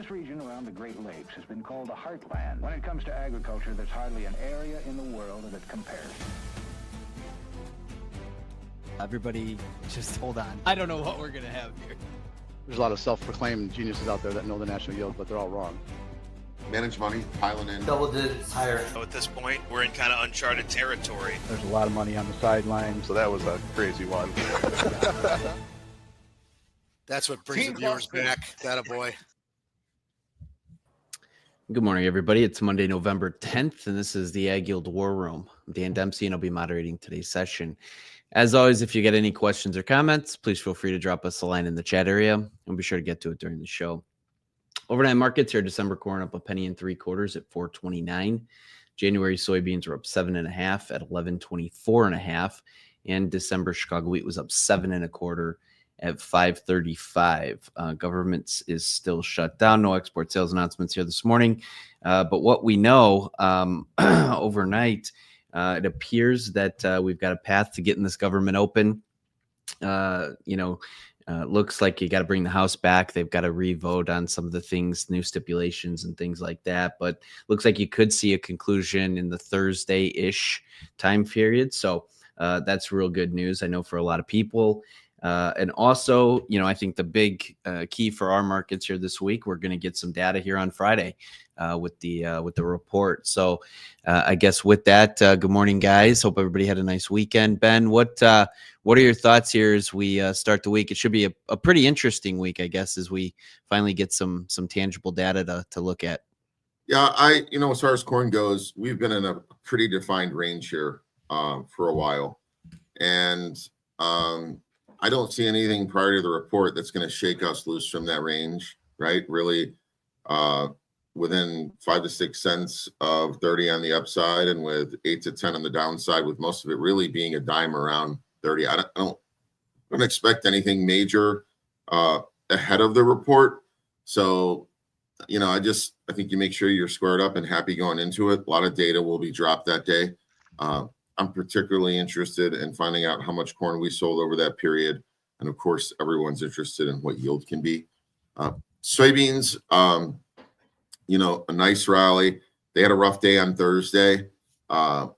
This region around the Great Lakes has been called the heartland. When it comes to agriculture, there's hardly an area in the world that compares. Everybody, just hold on. I don't know what we're going to have here. There's a lot of self-proclaimed geniuses out there that know the national yield, but they're all wrong. Manage money, piling in. Double digits higher. So at this point, we're in kind of uncharted territory. There's a lot of money on the sidelines. So that was a crazy one. That's what brings the viewers back. That a boy. Good morning, everybody. It's Monday, November 10th, and this is the AgYield War Room. I'm Dan Dempsey, and I'll be moderating today's session. As always, if you get any questions or comments, please feel free to drop us a line in the chat area. We'll be sure to get to it during the show. Overnight markets here, December corn up 1 3/4 at 4.29. January soybeans were up 7.5 at 11.24.5, and December Chicago wheat was up 7 1/4 at 5.35. Government is still shut down. No export sales announcements here this morning. But what we know overnight, it appears that we've got a path to getting this government open. Looks like you got to bring the House back. They've got to re-vote on some of the things, new stipulations and things like that. But looks like you could see a conclusion in the Thursday-ish time period. So that's real good news, I know, for a lot of people. And also, I think the big key for our markets here this week, we're going to get some data here on Friday with the report. So I guess with that, good morning, guys. Hope everybody had a nice weekend. Ben, what are your thoughts here as we start the week? It should be a pretty interesting week, I guess, as we finally get some tangible data to look at. Yeah, as far as corn goes, we've been in a pretty defined range here for a while. And I don't see anything prior to the report that's going to shake us loose from that range, right? Really, within 5 to 6 cents of 30 on the upside, and with 8 to 10 on the downside, with most of it really being a dime around 30. I don't expect anything major ahead of the report. So, I think you make sure you're squared up and happy going into it. A lot of data will be dropped that day. I'm particularly interested in finding out how much corn we sold over that period. And of course, everyone's interested in what yield can be. Soybeans, a nice rally. They had a rough day on Thursday.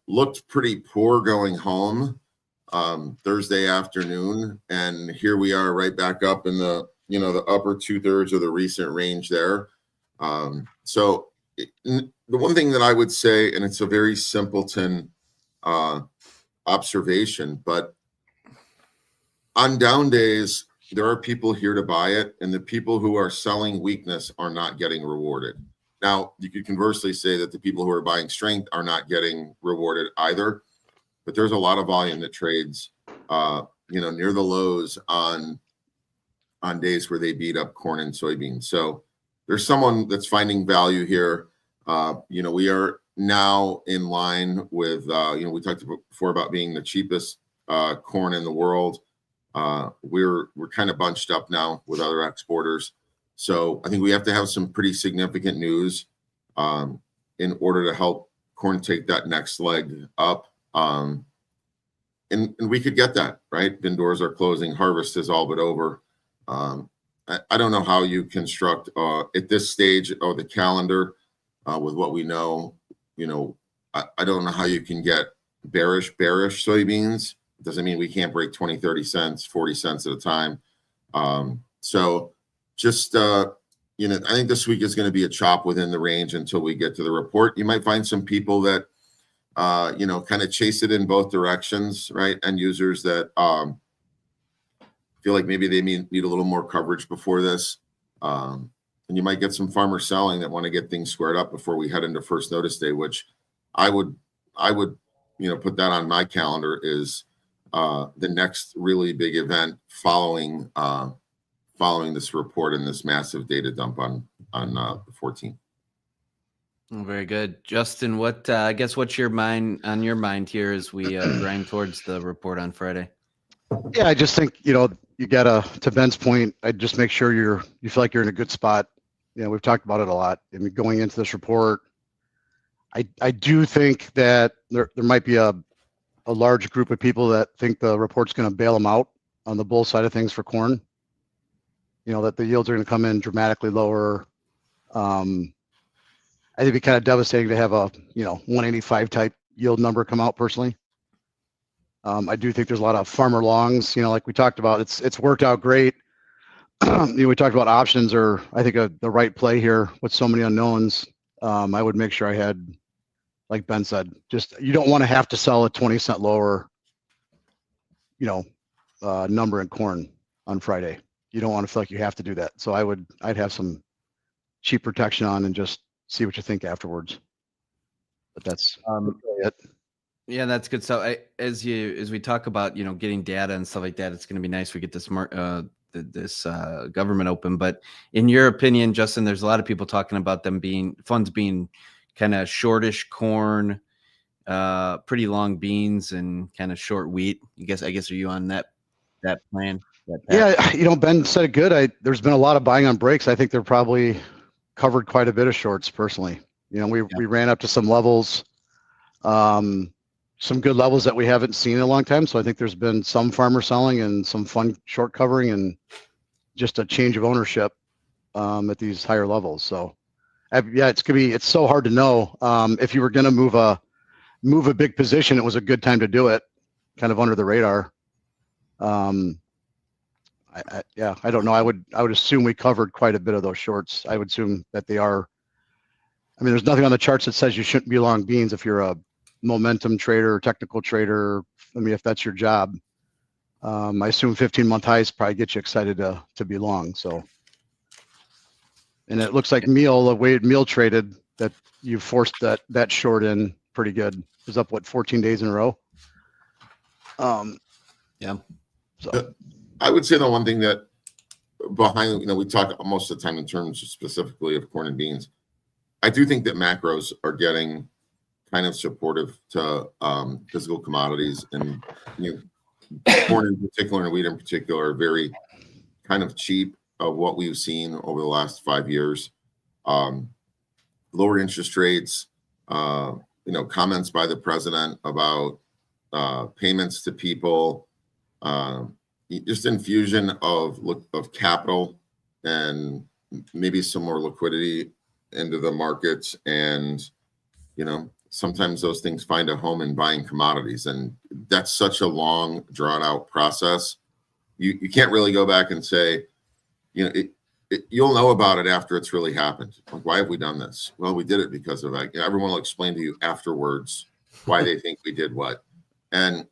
Looked pretty poor going home Thursday afternoon. And here we are right back up in the upper 2/3 of the recent range there. The one thing that I would say, and it's a very simpleton observation, but on down days, there are people here to buy it, and the people who are selling weakness are not getting rewarded. Now, you could conversely say that the people who are buying strength are not getting rewarded either, but there's a lot of volume that trades, near the lows on days where they beat up corn and soybeans. So there's someone that's finding value here. We are now in line with, we talked before about being the cheapest corn in the world. We're kind of bunched up now with other exporters. So I think we have to have some pretty significant news in order to help corn take that next leg up. And we could get that, right? Bin doors are closing. Harvest is all but over. I don't know how you construct at this stage of the calendar with what we know. I don't know how you can get bearish soybeans. It doesn't mean we can't break 20, 30 cents, 40 cents at a time. I think this week is going to be a chop within the range until we get to the report. You might find some people that, kind of chase it in both directions, right? And users that feel like maybe they need a little more coverage before this. And you might get some farmers selling that want to get things squared up before we head into first notice day, which I would put that on my calendar is the next really big event following this report and this massive data dump on the 14th. Oh, very good, Justin. What's your mind here as we grind towards the report on Friday? Yeah, I just think you gotta, to Ben's point, I just make sure you feel like you're in a good spot. We've talked about it a lot. I mean, going into this report, I do think that there might be a large group of people that think the report's going to bail them out on the bull side of things for corn. That the yields are going to come in dramatically lower. I think it'd be kind of devastating to have a 185 type yield number come out personally. I do think there's a lot of farmer longs, like we talked about. It's worked out great. We talked about options are, I think, the right play here with so many unknowns. I would make sure I had, like Ben said, just you don't want to have to sell a 20-cent lower, number in corn on Friday. You don't want to feel like you have to do that. So I'd have some cheap protection on and just see what you think afterwards. But that's it. Yeah, that's good. So as we talk about, getting data and stuff like that, it's going to be nice we get this government open. But in your opinion, Justin, there's a lot of people talking about funds being kind of shortish corn, pretty long beans, and kind of short wheat. I guess are you on that plan? Yeah, Ben said it good. There's been a lot of buying on breaks. I think they're probably covered quite a bit of shorts personally. We ran up to some levels, some good levels that we haven't seen in a long time. So I think there's been some farmer selling and some fun short covering and just a change of ownership at these higher levels. So it's so hard to know. If you were going to move a big position, it was a good time to do it, kind of under the radar. I don't know. I would assume we covered quite a bit of those shorts. I would assume that they are. I mean, there's nothing on the charts that says you shouldn't be long beans if you're a momentum trader or technical trader. I mean, if that's your job, I assume 15-month highs probably get you excited to be long. So, and it looks like the way Meal traded, that you forced that short in pretty good. It was up 14 days in a row. Yeah. So I would say the one thing that behind, we talk most of the time in terms specifically of corn and beans. I do think that macros are getting kind of supportive to physical commodities, and corn in particular and wheat in particular are very kind of cheap of what we've seen over the last 5 years. Lower interest rates, comments by the president about payments to people, just infusion of capital and maybe some more liquidity into the markets, and sometimes those things find a home in buying commodities, and that's such a long, drawn out process. You can't really go back and say, you'll know about it after it's really happened. Like, why have we done this? Well, we did it because of that. Everyone will explain to you afterwards why they think we did what, and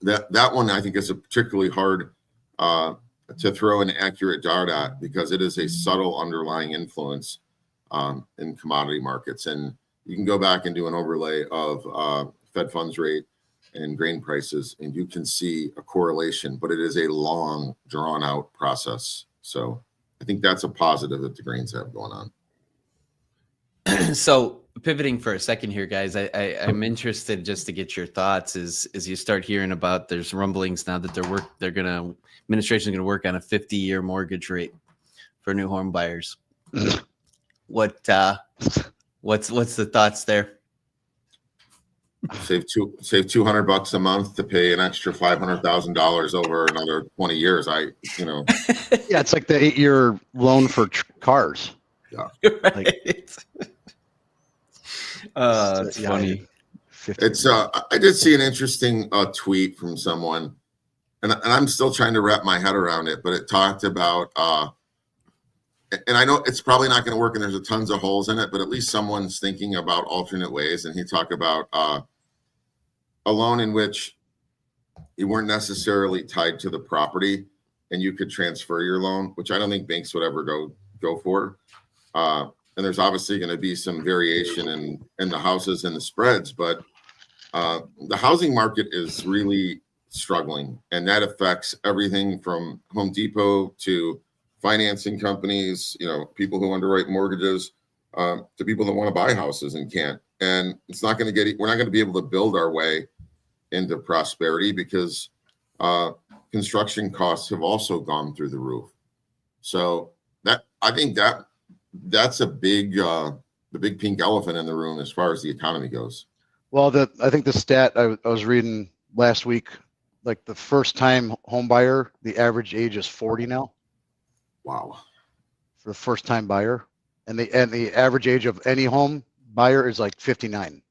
that one I think is a particularly hard to throw an accurate dart at, because it is a subtle underlying influence in commodity markets. And you can go back and do an overlay of Fed funds rate and grain prices, and you can see a correlation, but it is a long, drawn out process. So I think that's a positive that the grains have going on. So pivoting for a second here, guys, I'm interested just to get your thoughts as you start hearing about, there's rumblings now that administration's going to work on a 50-year mortgage rate for new home buyers. What's the thoughts there? Save $200 a month to pay an extra $500,000 over another 20 years. Yeah, it's like the 8-year loan for cars. Yeah, right. It's funny. I did see an interesting tweet from someone, and I'm still trying to wrap my head around it, but it talked about and I know it's probably not going to work and there's tons of holes in it, but at least someone's thinking about alternate ways. And he talked about a loan in which you weren't necessarily tied to the property and you could transfer your loan, which I don't think banks would ever go for. And there's obviously going to be some variation in the houses and the spreads, but the housing market is really struggling, and that affects everything from Home Depot to financing companies, people who underwrite mortgages, to people that want to buy houses and can't. And we're not going to be able to build our way into prosperity, because construction costs have also gone through the roof. So I think that's a the big pink elephant in the room as far as the economy goes. Well, I think the stat I was reading last week, like the first time home buyer, the average age is 40 now. Wow. For the first time buyer. and the average age of any home buyer is like 59.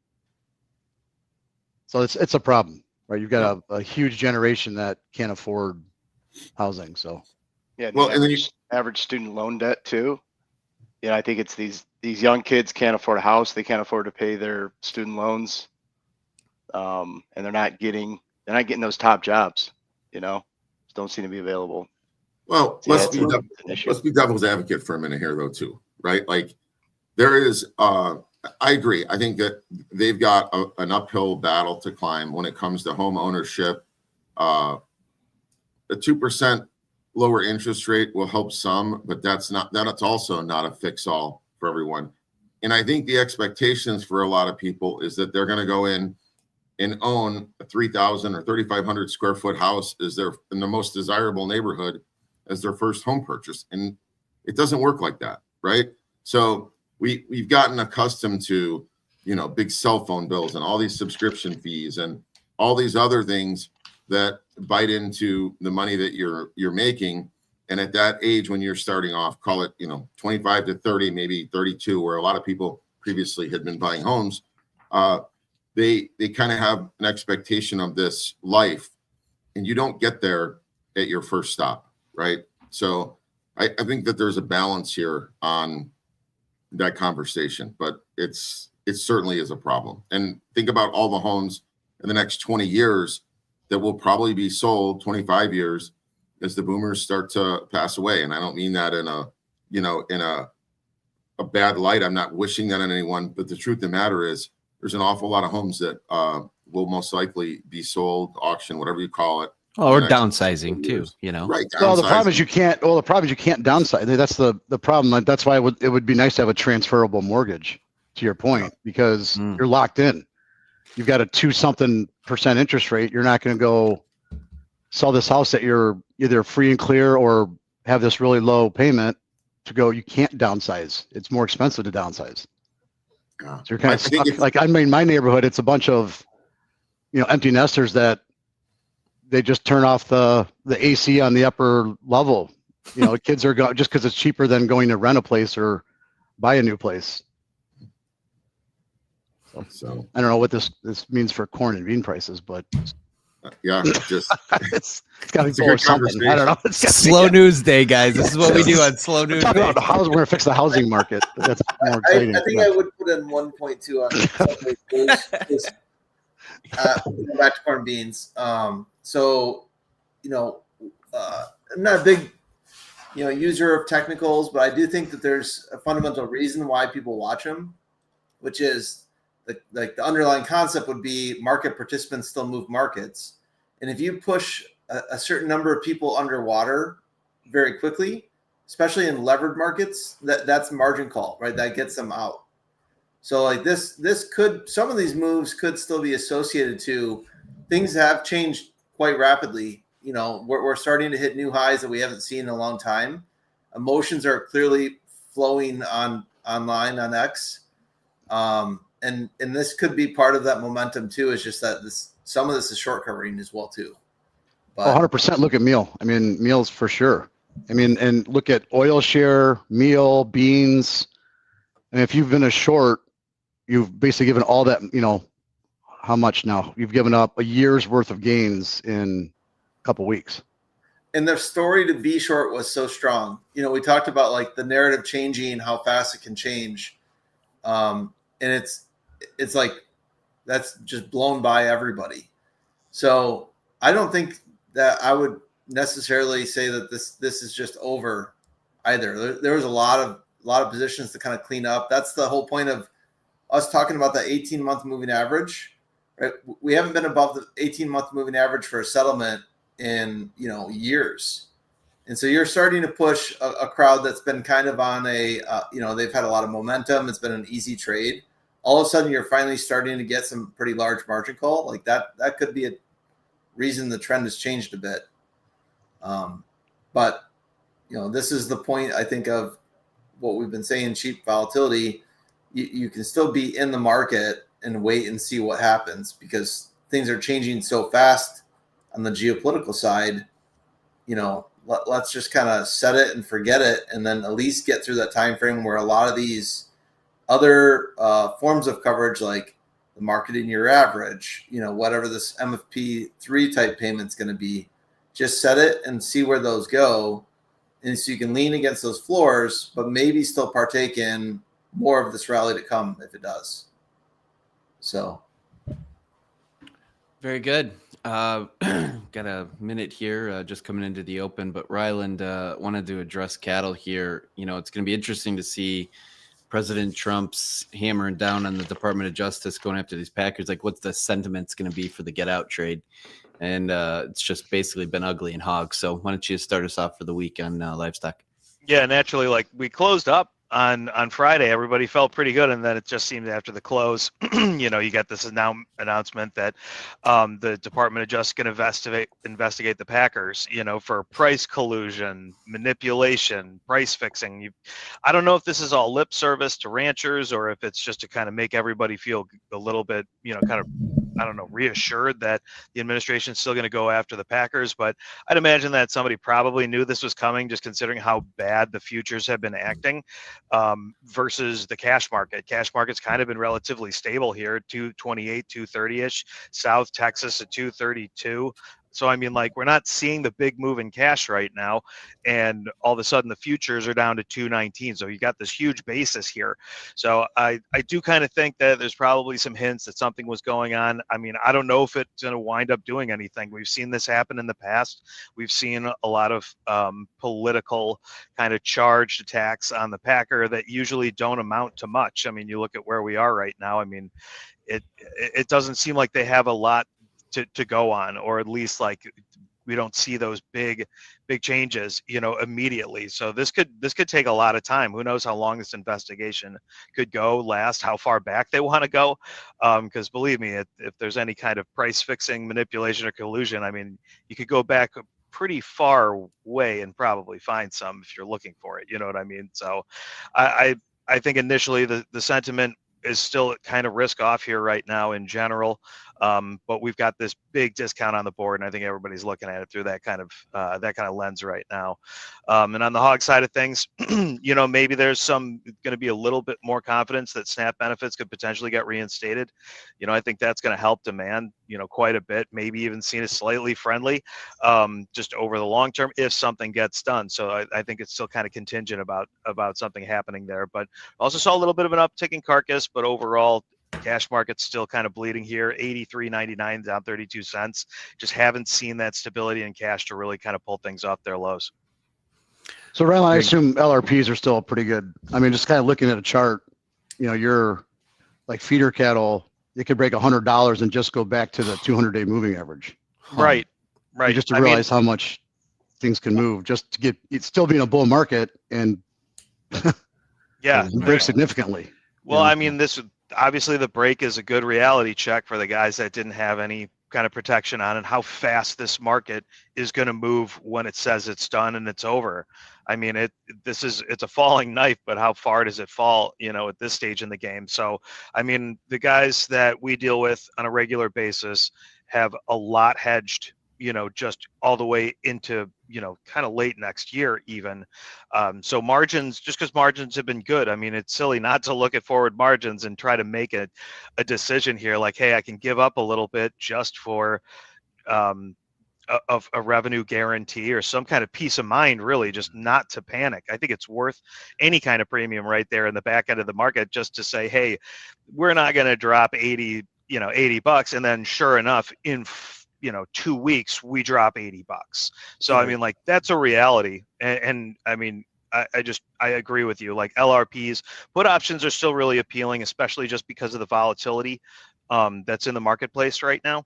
So it's a problem, right? You've got a huge generation that can't afford housing. So Yeah, Well, and then average student loan debt too. Yeah, I think it's these young kids can't afford a house, they can't afford to pay their student loans, and they're not getting those top jobs. Don't seem to be available. Well, Yeah, let's it's be an issue. let's be devil's advocate for a minute here, though, too, right? Like, there is. I agree. I think that they've got an uphill battle to climb when it comes to home ownership. A 2% lower interest rate will help some, but that's also not a fix-all for everyone. And I think the expectations for a lot of people is that they're going to go in and own a 3,000 or 3,500 square foot house in the most desirable neighborhood as their first home purchase. And it doesn't work like that, right? So we've gotten accustomed to, big cell phone bills and all these subscription fees and all these other things that bite into the money that you're making. And at that age, when you're starting off, call it, 25 to 30, maybe 32, where a lot of people previously had been buying homes, they kind of have an expectation of this life, and you don't get there at your first stop, right? So I think that there's a balance here on that conversation, but it certainly is a problem. And think about all the homes in the next 20 years that will probably be sold, 25 years, as the boomers start to pass away. And I don't mean that in a bad light. I'm not wishing that on anyone, but the truth of the matter is there's an awful lot of homes that will most likely be sold, auction, whatever you call it. Oh, or downsizing too, Right. well, the problem is you can't downsize. That's the problem. Like, that's why it would be nice to have a transferable mortgage, to your point, because you're locked in. You've got a 2-something% interest rate. You're not going to go sell this house that you're either free and clear or have this really low payment to go. You can't downsize. It's more expensive to downsize. So you're kind of stuck. Like, I mean, my neighborhood, it's a bunch of, empty nesters that they just turn off the AC on the upper level. Kids are going just because it's cheaper than going to rent a place or buy a new place. So I don't know what this means for corn and bean prices, but it's got to be or something. I don't know. It's slow news day, guys. This is what we do on slow news. Talk about we're going to fix the housing market. That's more exciting. I think I would put in 1.2 on those. Back to corn and beans. I'm not a big, user of technicals, but I do think that there's a fundamental reason why people watch them, which is the underlying concept would be market participants still move markets. And if you push a certain number of people underwater very quickly, especially in levered markets, that's margin call, right? That gets them out. So like some of these moves could still be associated to things that have changed quite rapidly. We're starting to hit new highs that we haven't seen in a long time. Emotions are clearly flowing online on X. And this could be part of that momentum too. It's just that some of this is short covering as well too. But 100% look at meal. I mean, meals for sure. I mean, and look at oil share, meal, beans. And if you've been a short, you've basically given all that, how much now? You've given up a year's worth of gains in a couple weeks. And their story to be short was so strong. We talked about like the narrative changing, how fast it can change. And it's like that's just blown by everybody. So I don't think that I would necessarily say that this is just over either. There was a lot of positions to kind of clean up. That's the whole point of us talking about the 18-month moving average, right? We haven't been above the 18-month moving average for a settlement in years. And so you're starting to push a crowd that's been kind of on they've had a lot of momentum. It's been an easy trade. All of a sudden, you're finally starting to get some pretty large margin call. Like that could be a reason the trend has changed a bit. But this is the point, I think, of what we've been saying, cheap volatility. You can still be in the market and wait and see what happens because things are changing so fast on the geopolitical side. let's just kind of set it and forget it, and then at least get through that time frame where a lot of these other forms of coverage, like the market in your average, whatever this MFP3 type payment's going to be, just set it and see where those go. And so you can lean against those floors, but maybe still partake in more of this rally to come if it does. So. Very good. Got a minute here, just coming into the open, but Ryland wanted to address cattle here. It's going to be interesting to see President Trump's hammering down on the Department of Justice going after these packers. Like, what's the sentiment's going to be for the get out trade? And it's just basically been ugly in hogs. So why don't you start us off for the week on livestock? Yeah, naturally, like we closed up on Friday, everybody felt pretty good, and then it just seemed after the close, you got this announcement that the Department of Justice going to investigate the Packers, for price collusion, manipulation, price fixing. I don't know if this is all lip service to ranchers or if it's just to kind of make everybody feel a little bit, kind of, I don't know, reassured that the administration is still going to go after the Packers. But I'd imagine that somebody probably knew this was coming, just considering how bad the futures have been acting versus the cash market. Cash market's kind of been relatively stable here, 228, 230-ish. South Texas at 232. So, I mean, like, we're not seeing the big move in cash right now, and all of a sudden the futures are down to 219. So you got this huge basis here. So I do kind of think that there's probably some hints that something was going on. I mean, I don't know if it's going to wind up doing anything. We've seen this happen in the past. We've seen a lot of political kind of charged attacks on the Packer that usually don't amount to much. I mean, you look at where we are right now. I mean, it doesn't seem like they have a lot to go on, or at least like we don't see those big changes, immediately. So this could take a lot of time. Who knows how long this investigation could last, how far back they want to go. Because believe me, if there's any kind of price fixing, manipulation, or collusion, I mean, you could go back a pretty far way and probably find some if you're looking for it. You know what I mean? So I think initially the sentiment is still kind of risk off here right now in general. But we've got this big discount on the board, and I think everybody's looking at it through that kind of lens right now. And on the hog side of things, maybe there's going to be a little bit more confidence that SNAP benefits could potentially get reinstated. I think that's going to help demand, quite a bit, maybe even seen as slightly friendly, just over the long term if something gets done. So I think it's still kind of contingent about something happening there. But also saw a little bit of an uptick in carcass, but overall, cash market's still kind of bleeding here, 83.99 down 32 cents. Just haven't seen that stability in cash to really kind of pull things off their lows. So, Rylan, I assume LRPs are still pretty good. I mean, just kind of looking at a chart, you're like feeder cattle, it could break $100 and just go back to the 200-day moving average. Right. Just to realize how much things can move, just to get it still being a bull market and break significantly. Well, I mean, obviously the break is a good reality check for the guys that didn't have any kind of protection on and how fast this market is going to move when it says it's done and it's over. I mean, it's a falling knife, but how far does it fall, at this stage in the game? So, I mean, the guys that we deal with on a regular basis have a lot hedged, just all the way into, kind of late next year even. So margins, just because margins have been good, I mean, it's silly not to look at forward margins and try to make a decision here like, hey, I can give up a little bit just for a revenue guarantee or some kind of peace of mind, really, just not to panic. I think it's worth any kind of premium right there in the back end of the market just to say, hey, we're not going to drop $80, $80, and then sure enough, in 2 weeks we drop $80. So I mean, like, that's a reality. And I mean, I agree with you. Like, LRPs, put options are still really appealing, especially just because of the volatility that's in the marketplace right now.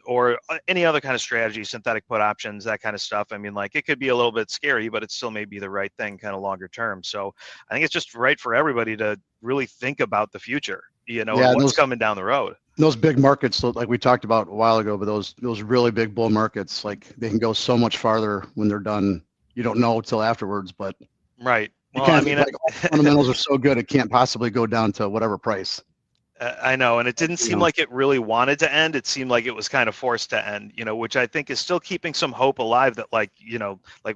Or any other kind of strategy, synthetic put options, that kind of stuff. I mean, like, it could be a little bit scary, but it still may be the right thing kind of longer term. So I think it's just right for everybody to really think about the future, and what's coming down the road. Those big markets, like we talked about a while ago, but those really big bull markets, like, they can go so much farther when they're done. You don't know till afterwards, but right. Well, I mean, fundamentals are so good, it can't possibly go down to whatever price. I know, and it didn't seem like it really wanted to end. It seemed like it was kind of forced to end, which I think is still keeping some hope alive that, like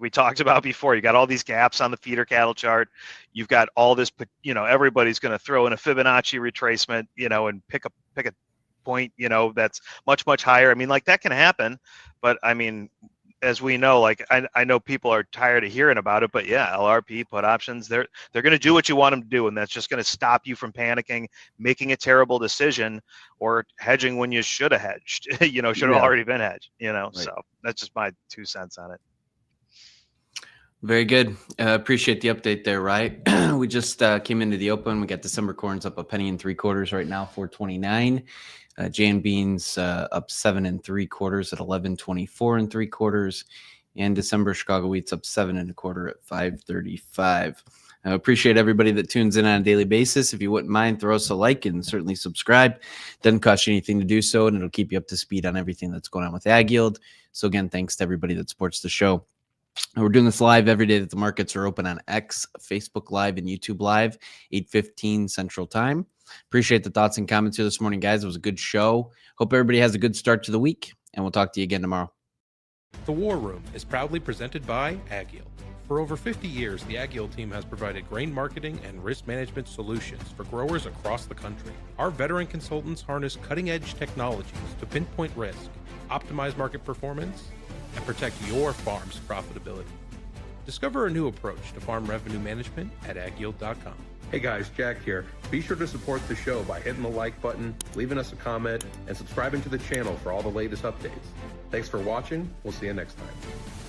we talked about before, you got all these gaps on the feeder cattle chart. You've got all this, everybody's going to throw in a Fibonacci retracement, and pick a point, that's much, much higher. I mean, like that can happen, but I mean, as we know, like I know people are tired of hearing about it, but yeah, LRP, put options, they're going to do what you want them to do, and that's just going to stop you from panicking, making a terrible decision, or hedging when you should have hedged. Should have already been hedged. Right. So that's just my 2 cents on it. Very good. Appreciate the update there, right? We just came into the open. We got December corns up $0.01 3/4 right now, 4.29. Jan beans up 7 3/4 at 11.24 3/4, and December Chicago wheat's up 7 1/4 at 5.35. I appreciate everybody that tunes in on a daily basis. If you wouldn't mind, throw us a like and certainly subscribe. Doesn't cost you anything to do so, and it'll keep you up to speed on everything that's going on with AgYield. So again, thanks to everybody that supports the show. And we're doing this live every day that the markets are open on X, Facebook Live, and YouTube Live, 8:15 Central Time. Appreciate the thoughts and comments here this morning, guys. It was a good show. Hope everybody has a good start to the week, and we'll talk to you again tomorrow. The War Room is proudly presented by AgYield. For over 50 years, the AgYield team has provided grain marketing and risk management solutions for growers across the country. Our veteran consultants harness cutting-edge technologies to pinpoint risk, optimize market performance, and protect your farm's profitability. Discover a new approach to farm revenue management at agyield.com. Hey guys, Jack here. Be sure to support the show by hitting the like button, leaving us a comment, and subscribing to the channel for all the latest updates. Thanks for watching. We'll see you next time.